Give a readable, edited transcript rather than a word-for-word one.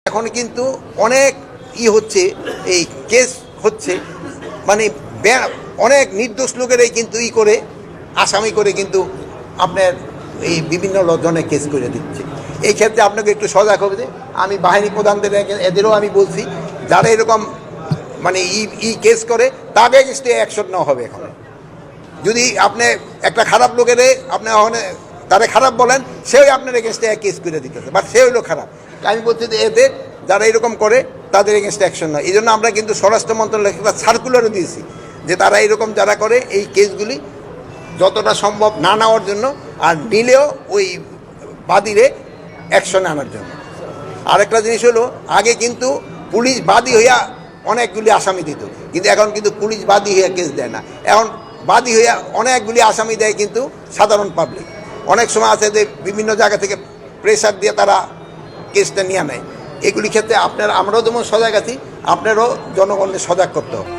এখন কিন্তু অনেক হচ্ছে, এই কেস হচ্ছে, মানে অনেক নির্দোষ লোকেরাই কিন্তু করে আসামি করে কিন্তু আপনার এই বিভিন্ন ধরনের কেস করে দিচ্ছে। এই ক্ষেত্রে আপনাকে একটু সজাগ হবে। আমি বাহিনী প্রধানদের এদেরও আমি বলছি, যারা এরকম মানে কেস করে তাদের এগেইনস্টে অ্যাকশন নেওয়া হবে। এখন যদি আপনি একটা খারাপ লোকের আপনি ওখানে তারা খারাপ বলেন, সেও আপনার এগেইনস্টে কেস করে দিতেছে, বাট সে হইলো খারাপ। আমি বলছি যে এদের যারা এরকম করে তাদের এগেইনস্টে অ্যাকশন নয়। এই জন্য আমরা কিন্তু স্বরাষ্ট্র মন্ত্রণালয় একটা সার্কুলারও দিয়েছি যে তারা এরকম যারা করে এই কেসগুলি যতটা সম্ভব না নেওয়ার জন্য, আর নিলেও ওই বাদীরে অ্যাকশনে আনার জন্য। আরেকটা জিনিস হলো, আগে কিন্তু পুলিশ বাদী হইয়া অনেকগুলি আসামি দিত, কিন্তু এখন কিন্তু পুলিশ বাদী হইয়া কেস দেয় না। এখন বাদী হইয়া অনেকগুলি আসামি দেয় কিন্তু সাধারণ পাবলিক। অনেক সময় আছে যে বিভিন্ন জায়গা থেকে প্রেশার দিয়ে তারা কেসটা নিয়ে নেয়। এগুলি ক্ষেত্রে আমরাও যেমন সজাগ আছি, আপনারও জনগণকে সজাগ করতে হবে।